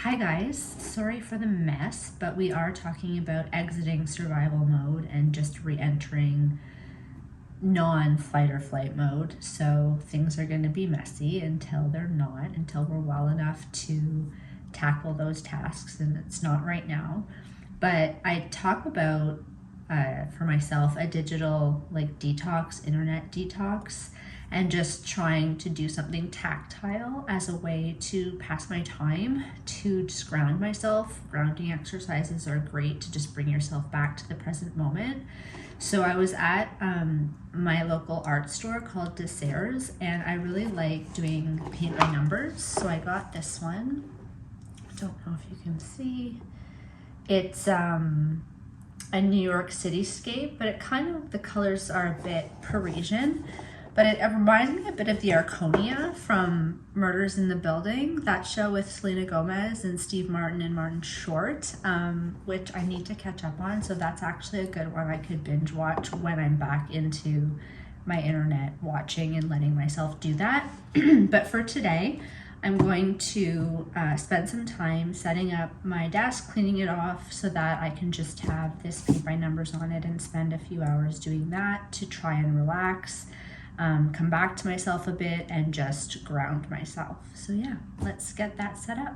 Hi guys, sorry for the mess, but we are talking about exiting survival mode and just re-entering non-fight or flight mode. So things are going to be messy until they're not, until we're well enough to tackle those tasks, and it's not right now. But I talk about, for myself, a digital detox, internet detox, and just trying to do something tactile as a way to pass my time, to just ground myself. Grounding exercises are great to just bring yourself back to the present moment. So I was at my local art store called Diaries, and I really like doing paint by numbers. So I got this one. I don't know if you can see. It's a New York cityscape, but the colors are a bit Parisian. But it reminds me a bit of the Arconia from Murders in the Building, that show with Selena Gomez and Steve Martin and Martin Short, which I need to catch up on. So that's actually a good one I could binge watch when I'm back into my internet watching and letting myself do that. But for today, I'm going to spend some time setting up my desk, cleaning it off so that I can just have this paint by numbers on it and spend a few hours doing that to try and relax. Come back to myself a bit and just ground myself. So yeah, let's get that set up.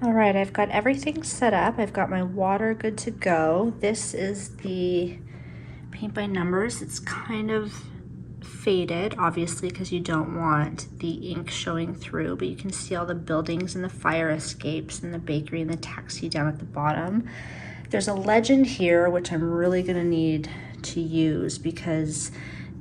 All right, I've got everything set up. I've got my water good to go. This is the paint by numbers. It's kind of faded, obviously, because you don't want the ink showing through, but you can see all the buildings and the fire escapes and the bakery and the taxi down at the bottom. There's a legend here, which I'm really gonna need to use because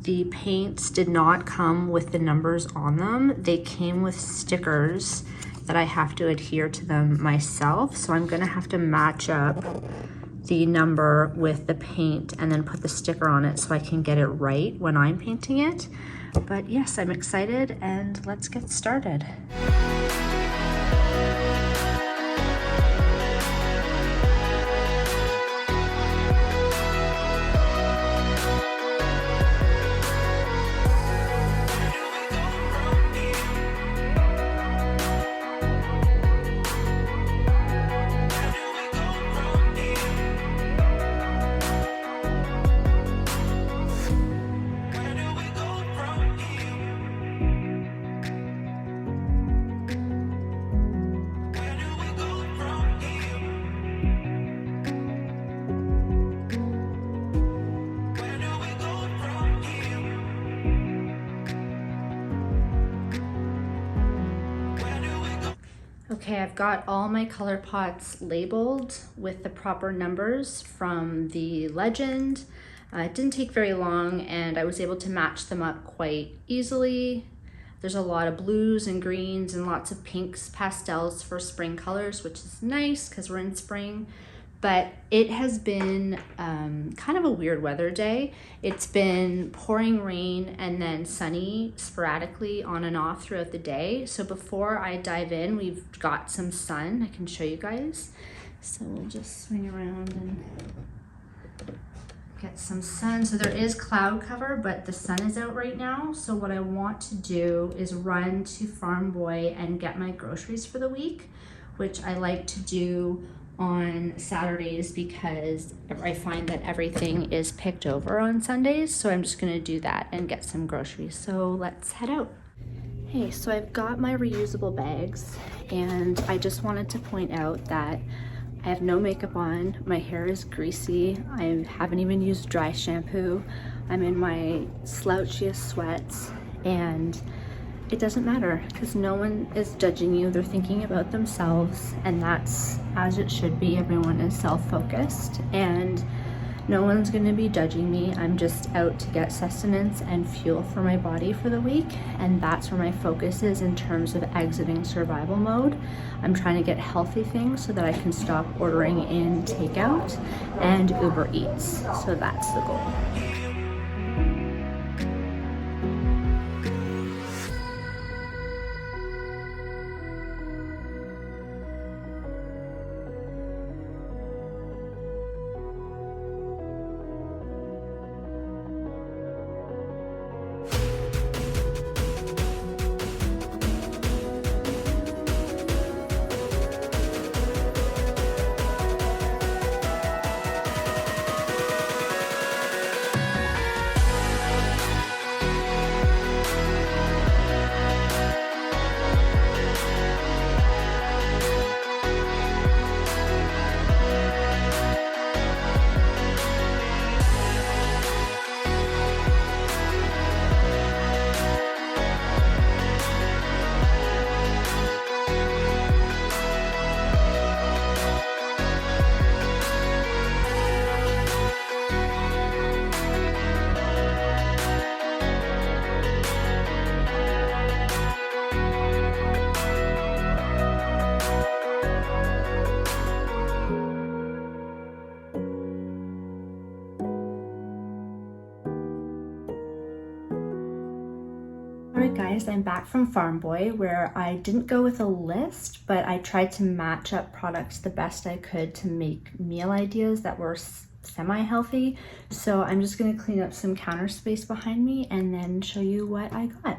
the paints did not come with the numbers on them. They came with stickers that I have to adhere to them myself. So I'm gonna have to match up the number with the paint and then put the sticker on it so I can get it right when I'm painting it. But yes, I'm excited and let's get started. Okay, I've got all my color pots labeled with the proper numbers from the legend. It didn't take very long and I was able to match them up quite easily. There's a lot of blues and greens and lots of pinks, pastels for spring colors, which is nice because we're in spring. But it has been kind of a weird weather day. It's been pouring rain and then sunny sporadically on and off throughout the day. So before I dive in, we've got some sun. I can show you guys. So we'll just swing around and get some sun. So there is cloud cover, but the sun is out right now. So what I want to do is run to Farm Boy and get my groceries for the week, which I like to do on Saturdays because I find that everything is picked over on Sundays. So I'm just gonna do that and get some groceries. So let's head out. Hey, so I've got my reusable bags, and I just wanted to point out that I have no makeup on, my hair is greasy, I haven't even used dry shampoo, I'm in my slouchiest sweats, and it doesn't matter because no one is judging you. They're thinking about themselves, and that's as it should be. Everyone is self-focused, and no one's going to be judging me. I'm just out to get sustenance and fuel for my body for the week, and that's where my focus is in terms of exiting survival mode. I'm trying to get healthy things so that I can stop ordering in takeout and Uber Eats. So that's the goal. Alright guys, I'm back from Farm Boy where I didn't go with a list, but I tried to match up products the best I could to make meal ideas that were semi-healthy. So I'm just going to clean up some counter space behind me and then show you what I got.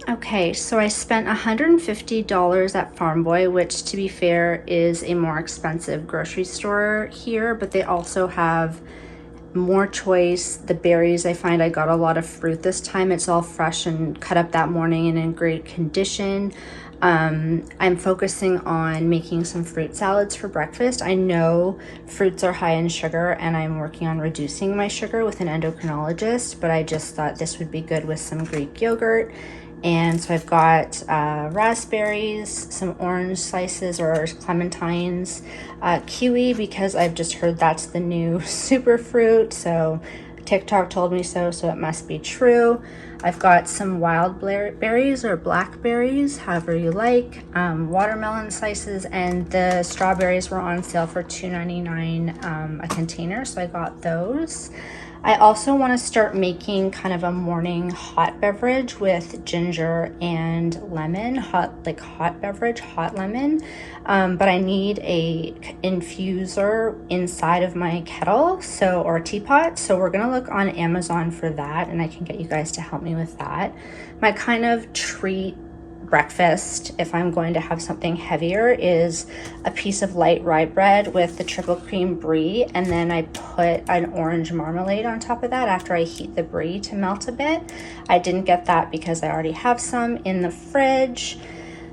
Okay, so I spent $150 at Farm Boy, which to be fair is a more expensive grocery store here, but they also have more choice. The berries, I find I got a lot of fruit this time. It's all fresh and cut up that morning and in great condition. I'm focusing on making some fruit salads for breakfast. I know fruits are high in sugar and I'm working on reducing my sugar with an endocrinologist, but I just thought this would be good with some Greek yogurt. And so I've got raspberries, some orange slices or clementines, kiwi because I've just heard that's the new superfruit. So TikTok told me so it must be true. I've got some wild berries or blackberries, however you like, watermelon slices, and the strawberries were on sale for $2.99 a container, so I got those. I also want to start making kind of a morning hot beverage with ginger and lemon, hot beverage, hot lemon. But I need a infuser inside of my kettle, or teapot. So we're gonna look on Amazon for that, and I can get you guys to help me with that. My kind of treat breakfast, if I'm going to have something heavier, is a piece of light rye bread with the triple cream brie, and then I put an orange marmalade on top of that after I heat the brie to melt a bit. I didn't get that because I already have some in the fridge.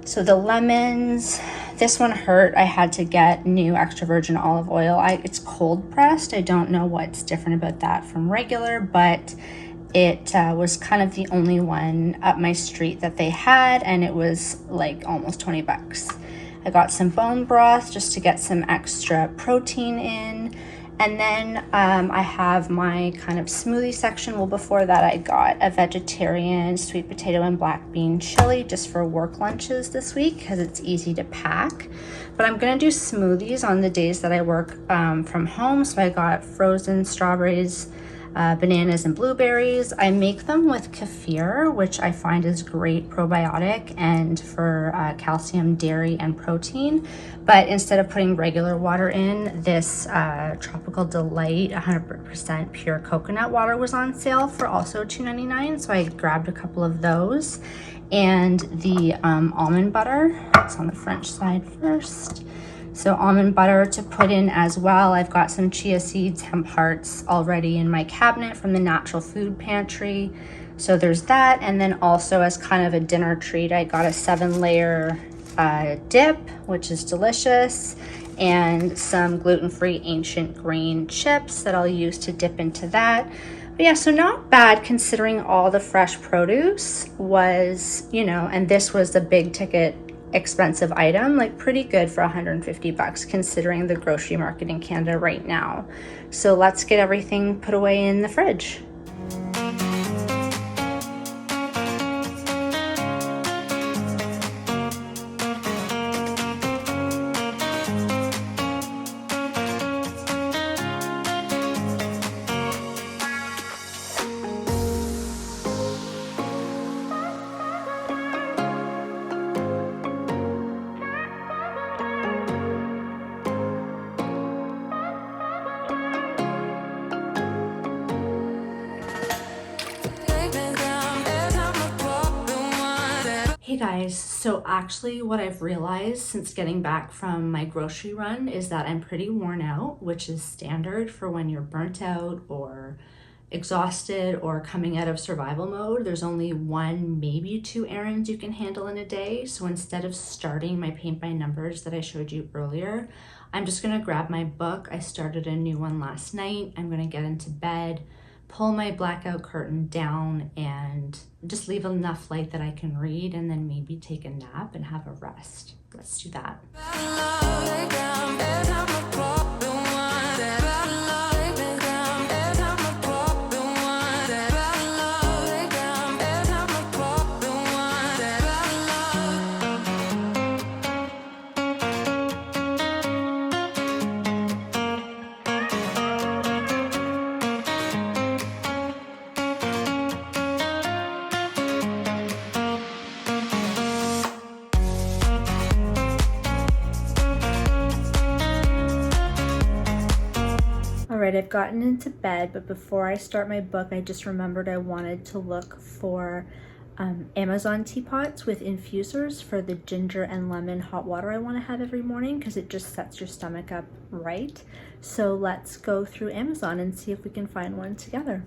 So the lemons, this one hurt. I had to get new extra virgin olive oil. It's cold pressed. I don't know what's different about that from regular, but it was kind of the only one up my street that they had, and it was like almost 20 bucks. I got some bone broth just to get some extra protein in. And then I have my kind of smoothie section. Well, before that I got a vegetarian sweet potato and black bean chili just for work lunches this week because it's easy to pack. But I'm gonna do smoothies on the days that I work from home. So I got frozen strawberries, bananas and blueberries. I make them with kefir, which I find is great probiotic and for calcium, dairy, and protein. But instead of putting regular water in, this Tropical Delight 100% pure coconut water was on sale for also $2.99. So I grabbed a couple of those. And the almond butter, it's on the French side first. So almond butter to put in as well. I've got some chia seeds, hemp hearts already in my cabinet from the natural food pantry. So there's that. And then also as kind of a dinner treat, I got a 7-layer dip, which is delicious, and some gluten-free ancient grain chips that I'll use to dip into that. But yeah, so not bad considering all the fresh produce was, you know, and this was the big ticket expensive item, like pretty good for 150 bucks considering the grocery market in Canada right now. So let's get everything put away in the fridge. Hey guys, so actually what I've realized since getting back from my grocery run is that I'm pretty worn out, which is standard for when you're burnt out or exhausted or coming out of survival mode. There's only 1, maybe 2 errands you can handle in a day. So instead of starting my paint by numbers that I showed you earlier, I'm just gonna grab my book. I started a new one last night. I'm gonna get into bed, pull my blackout curtain down, and just leave enough light that I can read, and then maybe take a nap and have a rest. Let's do that. Alright, I've gotten into bed, but before I start my book, I just remembered I wanted to look for Amazon teapots with infusers for the ginger and lemon hot water I want to have every morning because it just sets your stomach up right. So let's go through Amazon and see if we can find one together.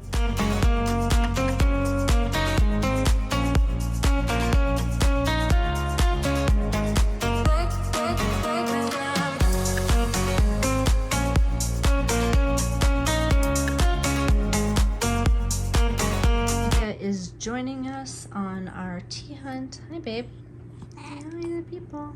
Joining us on our tea hunt. Hi babe. Hi the people.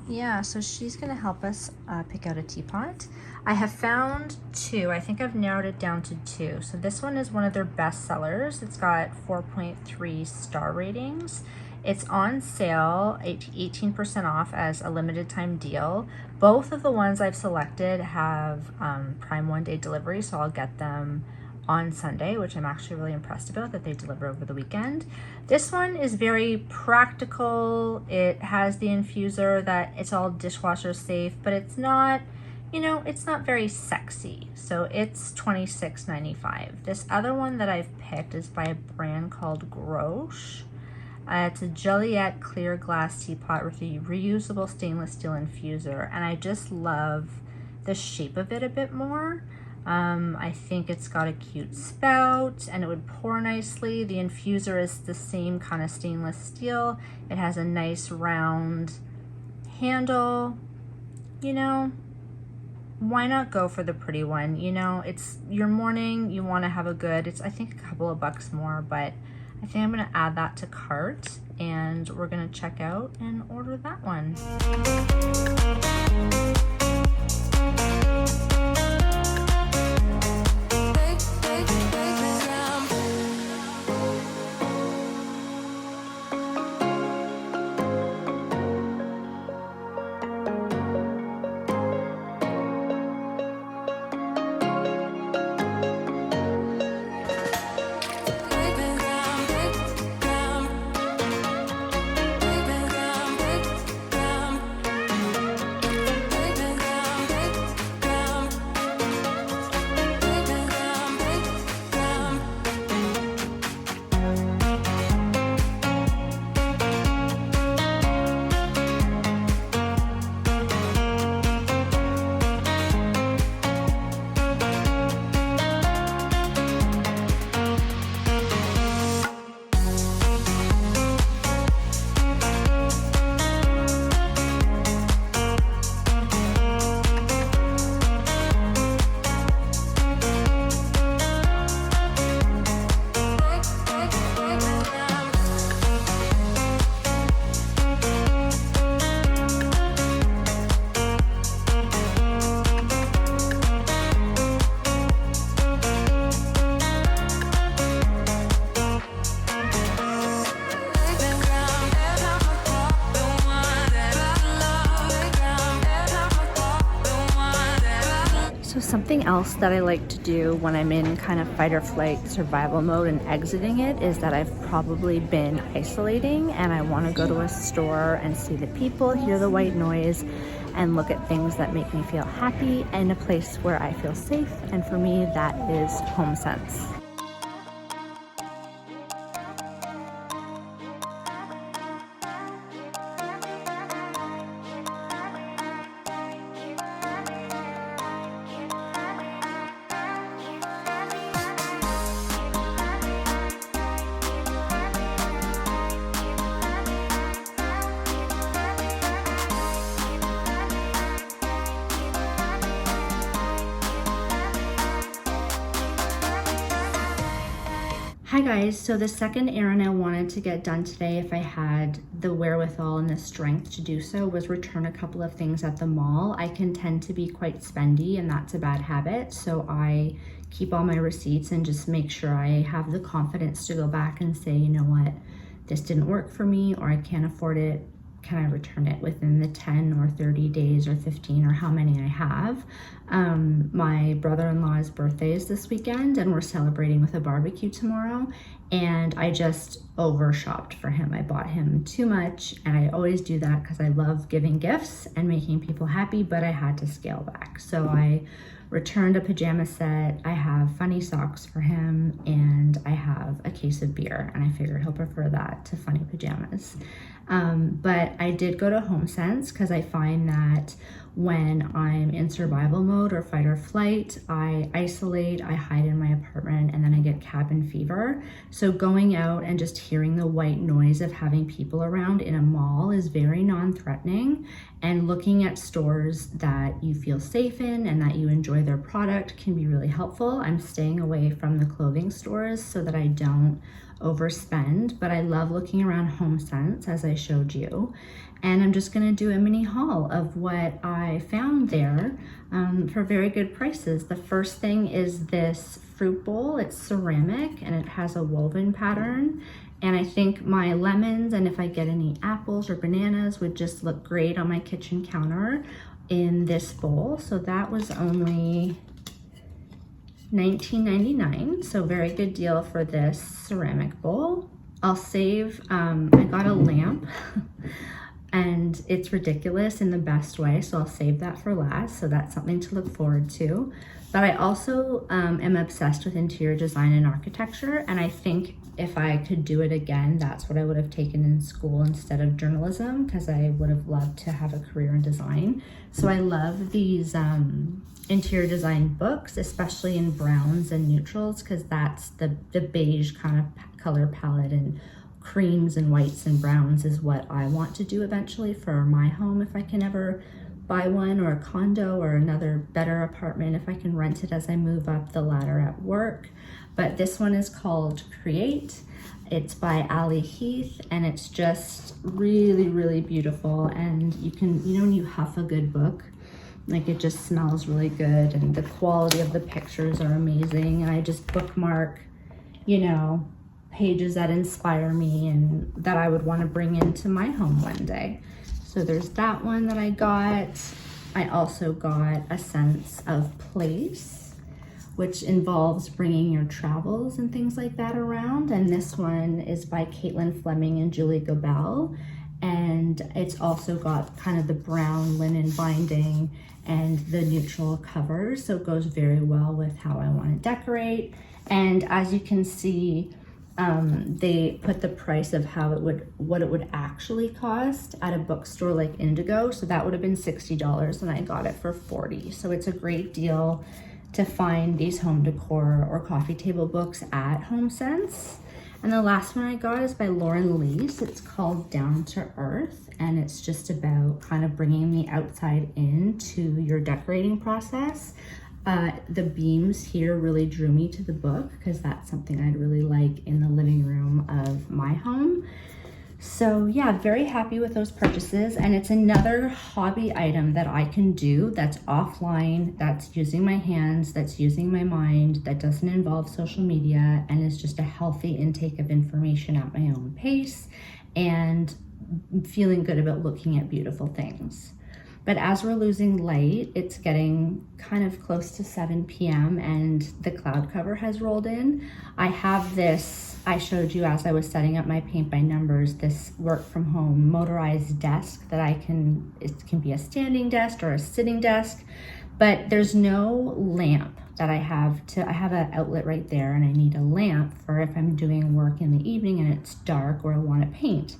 Yeah, so she's gonna help us pick out a teapot. I have found 2. I think I've narrowed it down to 2. So this one is one of their best sellers. It's got 4.3 star ratings. It's on sale, 18% off as a limited time deal. Both of the ones I've selected have Prime 1-day delivery, so I'll get them on Sunday, which I'm actually really impressed about that they deliver over the weekend. This one is very practical. It has the infuser that it's all dishwasher safe, but it's not, you know, it's not very sexy. So it's $26.95. This other one that I've picked is by a brand called grwm. It's a Joliet clear glass teapot with a reusable stainless steel infuser, and I just love the shape of it a bit more. I think it's got a cute spout and it would pour nicely. The infuser is the same kind of stainless steel. It has a nice round handle. You know, why not go for the pretty one? You know, it's your morning, you want to have a good, it's I think a couple of bucks more, but I think I'm going to add that to cart and we're going to check out and order that one. So something else that I like to do when I'm in kind of fight or flight survival mode and exiting it is that I've probably been isolating and I want to go to a store and see the people, hear the white noise, and look at things that make me feel happy in a place where I feel safe. And for me, that is HomeSense. Hi guys, so the second errand I wanted to get done today, if I had the wherewithal and the strength to do so, was return a couple of things at the mall. I can tend to be quite spendy and that's a bad habit, so I keep all my receipts and just make sure I have the confidence to go back and say, you know what, this didn't work for me, or I can't afford it. Can I return it within the 10 or 30 days or 15 or how many I have? My brother-in-law's birthday is this weekend and we're celebrating with a barbecue tomorrow, and I just over-shopped for him. I bought him too much, and I always do that because I love giving gifts and making people happy, but I had to scale back. So I returned a pajama set, I have funny socks for him, and I have a case of beer, and I figured he'll prefer that to funny pajamas. But I did go to HomeSense because I find that when I'm in survival mode or fight or flight, I isolate, I hide in my apartment, and then I get cabin fever. So going out and just hearing the white noise of having people around in a mall is very non-threatening, and looking at stores that you feel safe in and that you enjoy their product can be really helpful. I'm staying away from the clothing stores so that I don't overspend, but I love looking around HomeSense as I showed you. And I'm just gonna do a mini haul of what I found there for very good prices. The first thing is this fruit bowl. It's ceramic and it has a woven pattern. And I think my lemons, and if I get any apples or bananas, would just look great on my kitchen counter in this bowl. So that was only $19.99, so very good deal for this ceramic bowl. I'll save, I got a lamp and it's ridiculous in the best way, so I'll save that for last, so that's something to look forward to. But I also am obsessed with interior design and architecture, and I think if I could do it again, that's what I would have taken in school instead of journalism, because I would have loved to have a career in design. So I love these interior design books, especially in browns and neutrals, because that's the beige kind of color palette, and creams and whites and browns is what I want to do eventually for my home, if I can ever buy one, or a condo, or another better apartment if I can rent it as I move up the ladder at work. But this one is called Create. It's by Ali Heath, and it's just really, really beautiful. And you can, you know, when you huff a good book, like it just smells really good, and the quality of the pictures are amazing. And I just bookmark, you know, pages that inspire me and that I would want to bring into my home one day. So there's that one that I got. I also got A Sense of Place, which involves bringing your travels and things like that around. And this one is by Caitlin Fleming and Julie Gobel. And it's also got kind of the brown linen binding and the neutral cover. So it goes very well with how I want to decorate. And as you can see, they put the price of what it would actually cost at a bookstore like Indigo. So that would have been $60 and I got it for $40. So it's a great deal to find these home decor or coffee table books at HomeSense. And the last one I got is by Lauren Lease. It's called Down to Earth, and it's just about kind of bringing the outside into your decorating process. The beams here really drew me to the book because that's something I'd really like in the living room of my home. So yeah, very happy with those purchases, and it's another hobby item that I can do that's offline, that's using my hands, that's using my mind, that doesn't involve social media, and is just a healthy intake of information at my own pace and feeling good about looking at beautiful things. But as we're losing light, it's getting kind of close to 7 p.m. and the cloud cover has rolled in. I have this, I showed you as I was setting up my paint by numbers, this work from home motorized desk that it can be a standing desk or a sitting desk, but there's no lamp that I have an outlet right there, and I need a lamp for if I'm doing work in the evening and it's dark or I want to paint.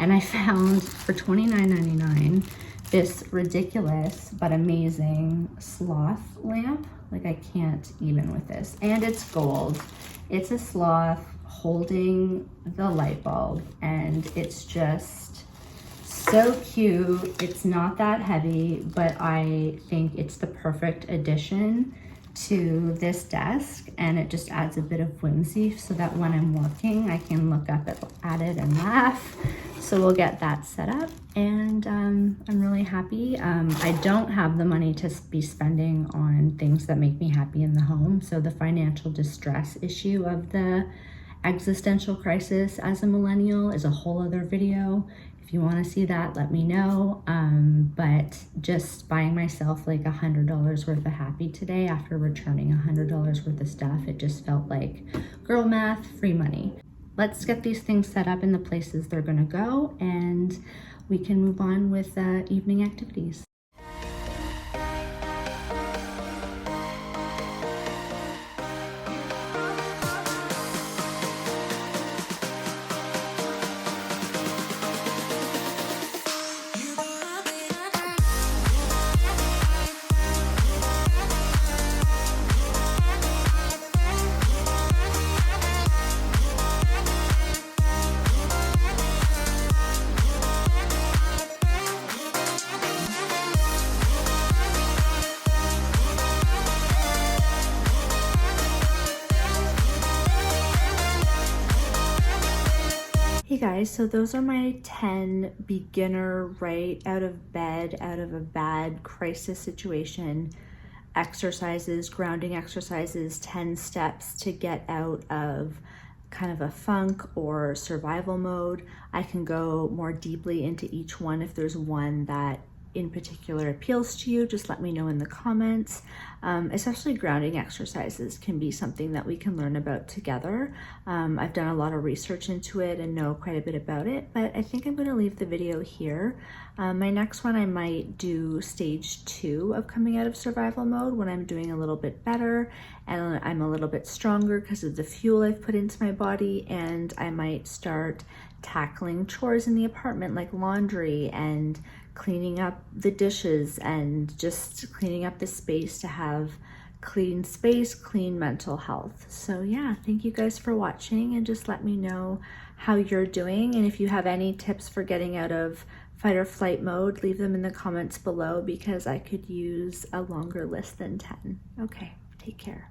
And I found for $29.99 this ridiculous but amazing sloth lamp. Like, I can't even with this. And it's gold. It's a sloth holding the light bulb, and it's just so cute. It's not that heavy, but I think it's the perfect addition to this desk, and it just adds a bit of whimsy so that when I'm working I can look up at it and laugh. So we'll get that set up, and I'm really happy. I don't have the money to be spending on things that make me happy in the home, so the financial distress issue of the existential crisis as a millennial is a whole other video. If you want to see that, let me know. But just buying myself like $100 worth of happy today after returning $100 worth of stuff, it just felt like girl math, free money. Let's get these things set up in the places they're gonna go, and we can move on with evening activities. Hey guys, so those are my 10 beginner right out of bed, out of a bad crisis situation exercises, grounding exercises, 10 steps to get out of kind of a funk or survival mode. I can go more deeply into each one. If there's one that in particular appeals to you, just let me know in the comments. Especially grounding exercises can be something that we can learn about together. I've done a lot of research into it and know quite a bit about it, but I think I'm going to leave the video here. My next one, I might do stage 2 of coming out of survival mode when I'm doing a little bit better and I'm a little bit stronger because of the fuel I've put into my body, and I might start tackling chores in the apartment like laundry and cleaning up the dishes and just cleaning up the space to have clean space, clean mental health. So yeah, thank you guys for watching, and just let me know how you're doing. And if you have any tips for getting out of fight or flight mode, leave them in the comments below because I could use a longer list than 10. Okay, take care.